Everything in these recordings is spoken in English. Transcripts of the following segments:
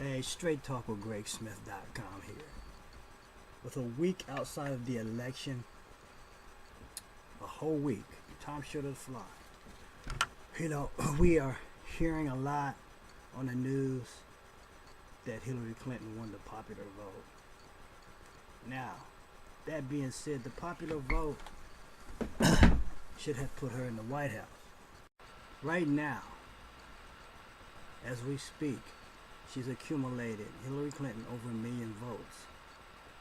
Hey, Straight Talk with GregSmith.com here. With a week outside of the election, a whole week, time should have fly. You know, we are hearing a lot on the news that Hillary Clinton won the popular vote. Now, that being said, the popular vote should have put her in the White House. Right now, as we speak, she's accumulated, Hillary Clinton, over 1 million votes,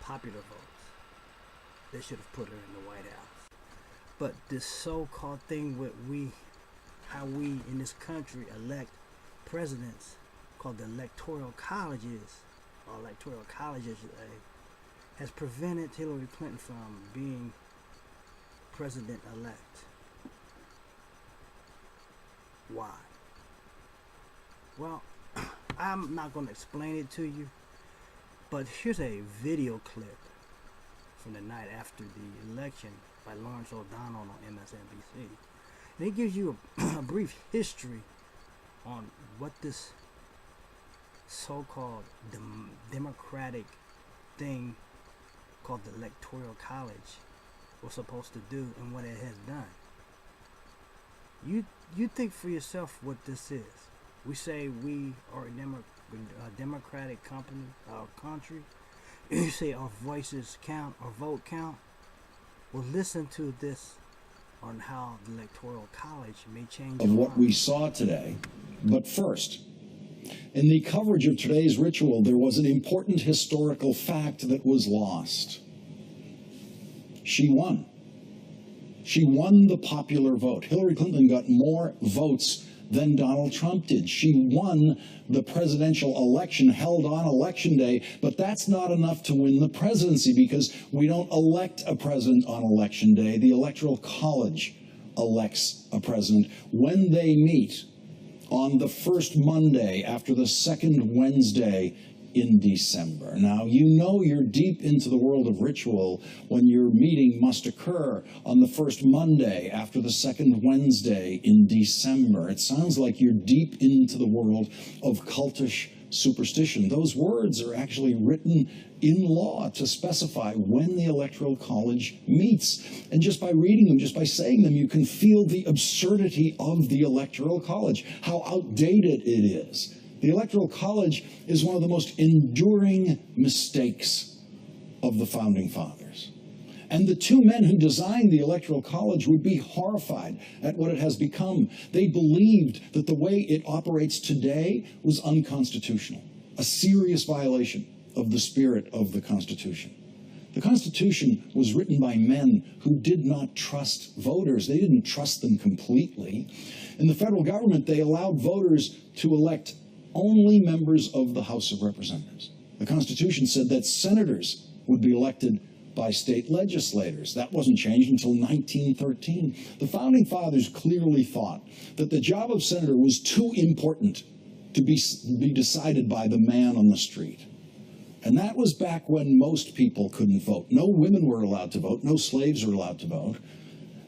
popular votes. They should have put her in the White House. But this so-called thing with how we in this country elect presidents, called the electoral colleges, has prevented Hillary Clinton from being president-elect. Why? Well, I'm not going to explain it to you, but here's a video clip from the night after the election by Lawrence ODonnell on MSNBC. And it gives you a brief history on what this so-called democratic thing called the Electoral College was supposed to do and what it has done. You think for yourself what this is. We say we are a democratic country. You say our voices count, our vote count. Well, listen to this on how the Electoral College may change of what we saw today. But first, in the coverage of today's ritual, there was an important historical fact that was lost. She won. She won the popular vote. Hillary Clinton got more votes than Donald Trump did. She won the presidential election held on Election Day, but that's not enough to win the presidency because we don't elect a president on Election Day. The Electoral College elects a president when they meet on the first Monday after the second Wednesday in December. Now, you know you're deep into the world of ritual when your meeting must occur on the first Monday after the second Wednesday in December. It sounds like you're deep into the world of cultish superstition. Those words are actually written in law to specify when the Electoral College meets. And just by reading them, just by saying them, you can feel the absurdity of the Electoral College, how outdated it is. The Electoral College is one of the most enduring mistakes of the Founding Fathers. And the two men who designed the Electoral College would be horrified at what it has become. They believed that the way it operates today was unconstitutional, a serious violation of the spirit of the Constitution. The Constitution was written by men who did not trust voters. They didn't trust them completely. In the federal government, they allowed voters to elect only members of the House of Representatives. The Constitution said that senators would be elected by state legislators. That wasn't changed until 1913. The Founding Fathers clearly thought that the job of senator was too important to be decided by the man on the street. And that was back when most people couldn't vote. No women were allowed to vote. No slaves were allowed to vote.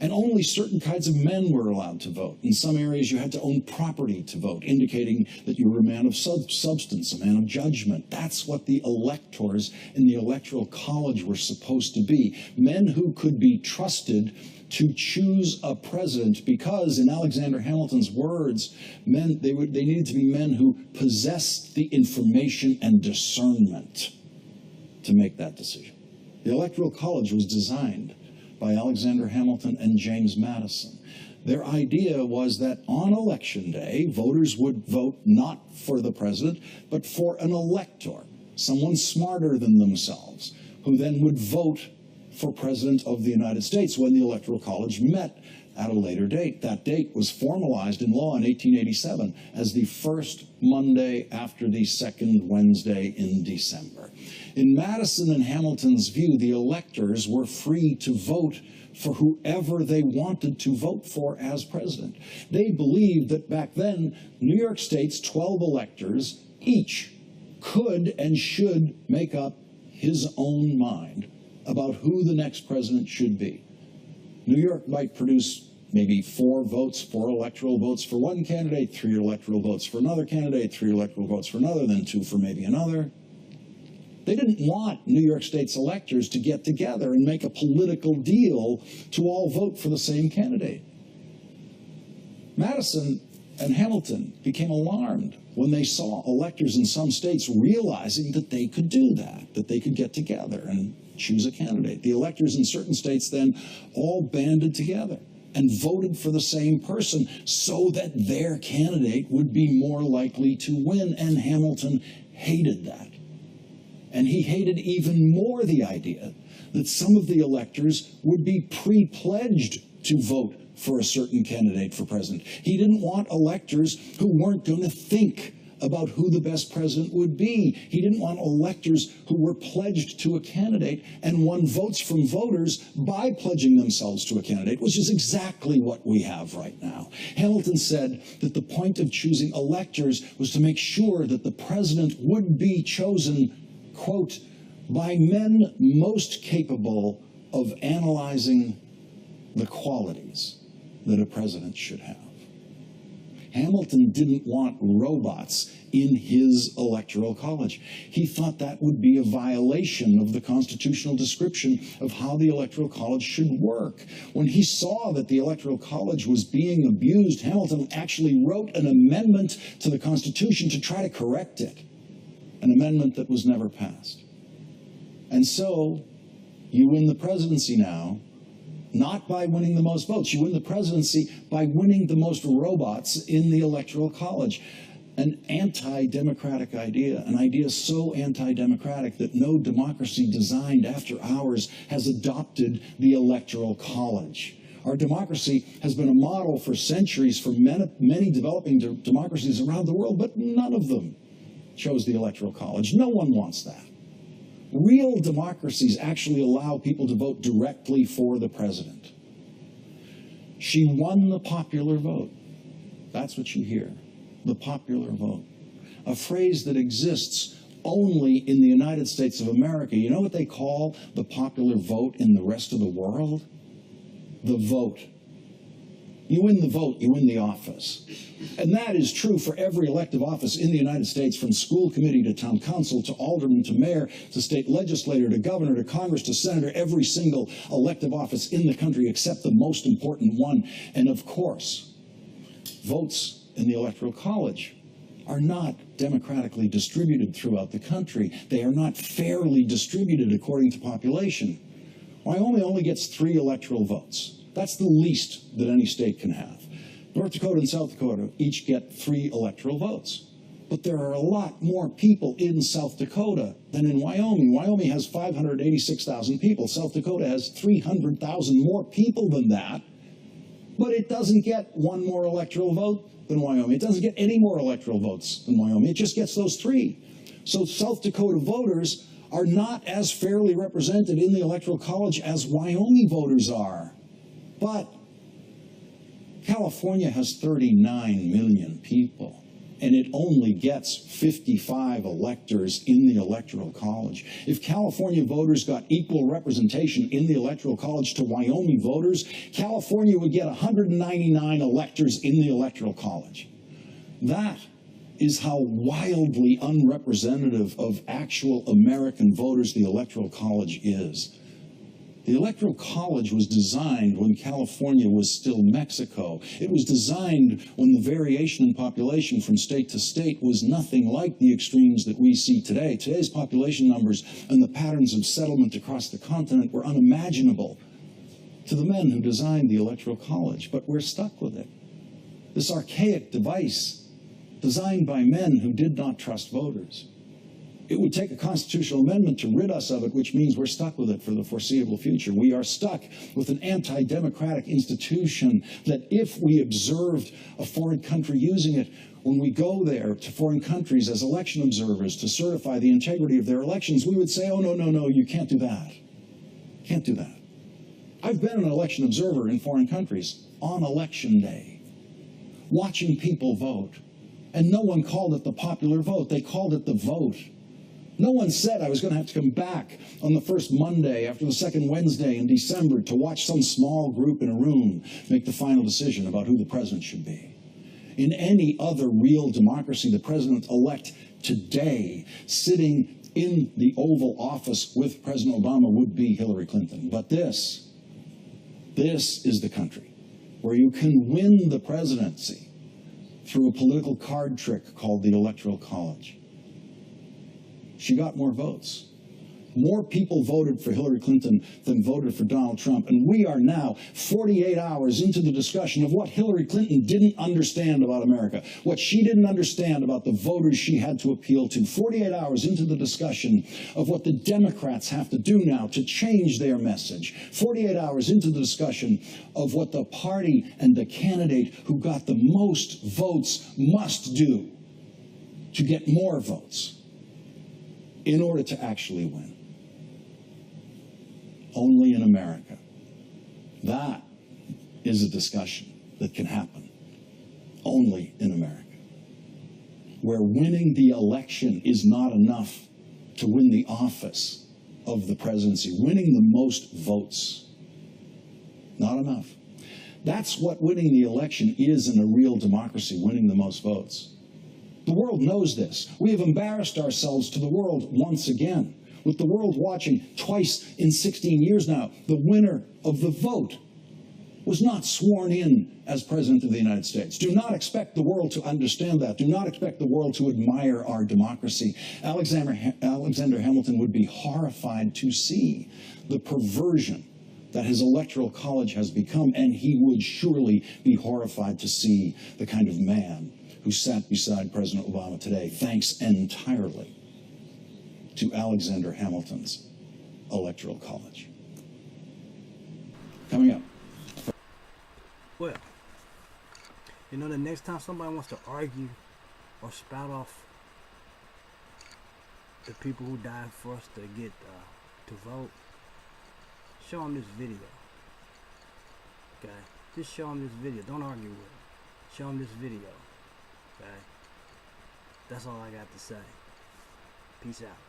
And only certain kinds of men were allowed to vote. In some areas, you had to own property to vote, indicating that you were a man of substance, a man of judgment. That's what the electors in the Electoral College were supposed to be. Men who could be trusted to choose a president because, in Alexander Hamilton's words, they needed to be men who possessed the information and discernment to make that decision. The Electoral College was designed by Alexander Hamilton and James Madison. Their idea was that on Election Day, voters would vote not for the president, but for an elector, someone smarter than themselves, who then would vote for President of the United States when the Electoral College met at a later date. That date was formalized in law in 1887 as the first Monday after the second Wednesday in December. In Madison and Hamilton's view, the electors were free to vote for whoever they wanted to vote for as president. They believed that back then, New York State's 12 electors each could and should make up his own mind about who the next president should be. New York might produce maybe 4 votes, 4 electoral votes for one candidate, 3 electoral votes for another candidate, 3 electoral votes for another, then 2 for maybe another. They didn't want New York State's electors to get together and make a political deal to all vote for the same candidate. Madison and Hamilton became alarmed when they saw electors in some states realizing that they could do that they could get together and choose a candidate. The electors in certain states then all banded together and voted for the same person so that their candidate would be more likely to win, and Hamilton hated that. And he hated even more the idea that some of the electors would be pre-pledged to vote for a certain candidate for president. He didn't want electors who weren't going to think about who the best president would be. He didn't want electors who were pledged to a candidate and won votes from voters by pledging themselves to a candidate, which is exactly what we have right now. Hamilton said that the point of choosing electors was to make sure that the president would be chosen, quote, by men most capable of analyzing the qualities that a president should have. Hamilton didn't want robots in his electoral college. He thought that would be a violation of the constitutional description of how the electoral college should work. When he saw that the electoral college was being abused, Hamilton actually wrote an amendment to the Constitution to try to correct it, an amendment that was never passed. And so you win the presidency now, not by winning the most votes. You win the presidency by winning the most robots in the Electoral College. An anti-democratic idea, an idea so anti-democratic that no democracy designed after ours has adopted the Electoral College. Our democracy has been a model for centuries for many developing democracies around the world, but none of them chose the Electoral College. No one wants that. Real democracies actually allow people to vote directly for the president. She won the popular vote. That's what you hear, the popular vote. A phrase that exists only in the United States of America. You know what they call the popular vote in the rest of the world? The vote. You win the vote, you win the office. And that is true for every elective office in the United States, from school committee to town council to alderman to mayor to state legislator to governor to Congress to senator, every single elective office in the country except the most important one. And of course, votes in the Electoral College are not democratically distributed throughout the country. They are not fairly distributed according to population. Wyoming only gets 3 electoral votes. That's the least that any state can have. North Dakota and South Dakota each get 3 electoral votes. But there are a lot more people in South Dakota than in Wyoming. Wyoming has 586,000 people. South Dakota has 300,000 more people than that. But it doesn't get 1 more electoral vote than Wyoming. It doesn't get any more electoral votes than Wyoming. It just gets those 3. So South Dakota voters are not as fairly represented in the Electoral College as Wyoming voters are. But California has 39 million people, and it only gets 55 electors in the Electoral College. If California voters got equal representation in the Electoral College to Wyoming voters, California would get 199 electors in the Electoral College. That is how wildly unrepresentative of actual American voters the Electoral College is. The Electoral College was designed when California was still Mexico. It was designed when the variation in population from state to state was nothing like the extremes that we see today. Today's population numbers and the patterns of settlement across the continent were unimaginable to the men who designed the Electoral College, but we're stuck with it. This archaic device designed by men who did not trust voters. It would take a constitutional amendment to rid us of it, which means we're stuck with it for the foreseeable future. We are stuck with an anti-democratic institution that if we observed a foreign country using it, when we go there to foreign countries as election observers to certify the integrity of their elections, we would say, oh, no, you can't do that. Can't do that. I've been an election observer in foreign countries on election day, watching people vote. And no one called it the popular vote. They called it the vote. No one said I was going to have to come back on the first Monday after the second Wednesday in December to watch some small group in a room make the final decision about who the president should be. In any other real democracy, the president-elect today, sitting in the Oval Office with President Obama, would be Hillary Clinton. But this is the country where you can win the presidency through a political card trick called the Electoral College. She got more votes. More people voted for Hillary Clinton than voted for Donald Trump. And we are now 48 hours into the discussion of what Hillary Clinton didn't understand about America, what she didn't understand about the voters she had to appeal to. 48 hours into the discussion of what the Democrats have to do now to change their message. 48 hours into the discussion of what the party and the candidate who got the most votes must do to get more votes in order to actually win. Only in America. That is a discussion that can happen only in America, where winning the election is not enough to win the office of the presidency. Winning the most votes, not enough. That's what winning the election is in a real democracy, winning the most votes. The world knows this. We have embarrassed ourselves to the world once again, with the world watching twice in 16 years now. The winner of the vote was not sworn in as President of the United States. Do not expect the world to understand that. Do not expect the world to admire our democracy. Alexander Hamilton would be horrified to see the perversion that his electoral college has become, and he would surely be horrified to see the kind of man who sat beside President Obama today, thanks entirely to Alexander Hamilton's electoral college. Coming up. Well, you know, the next time somebody wants to argue or spout off the people who died for us to get to vote, show them this video. Okay? Just show them this video. Don't argue with them. Show them this video. Okay? That's all I got to say. Peace out.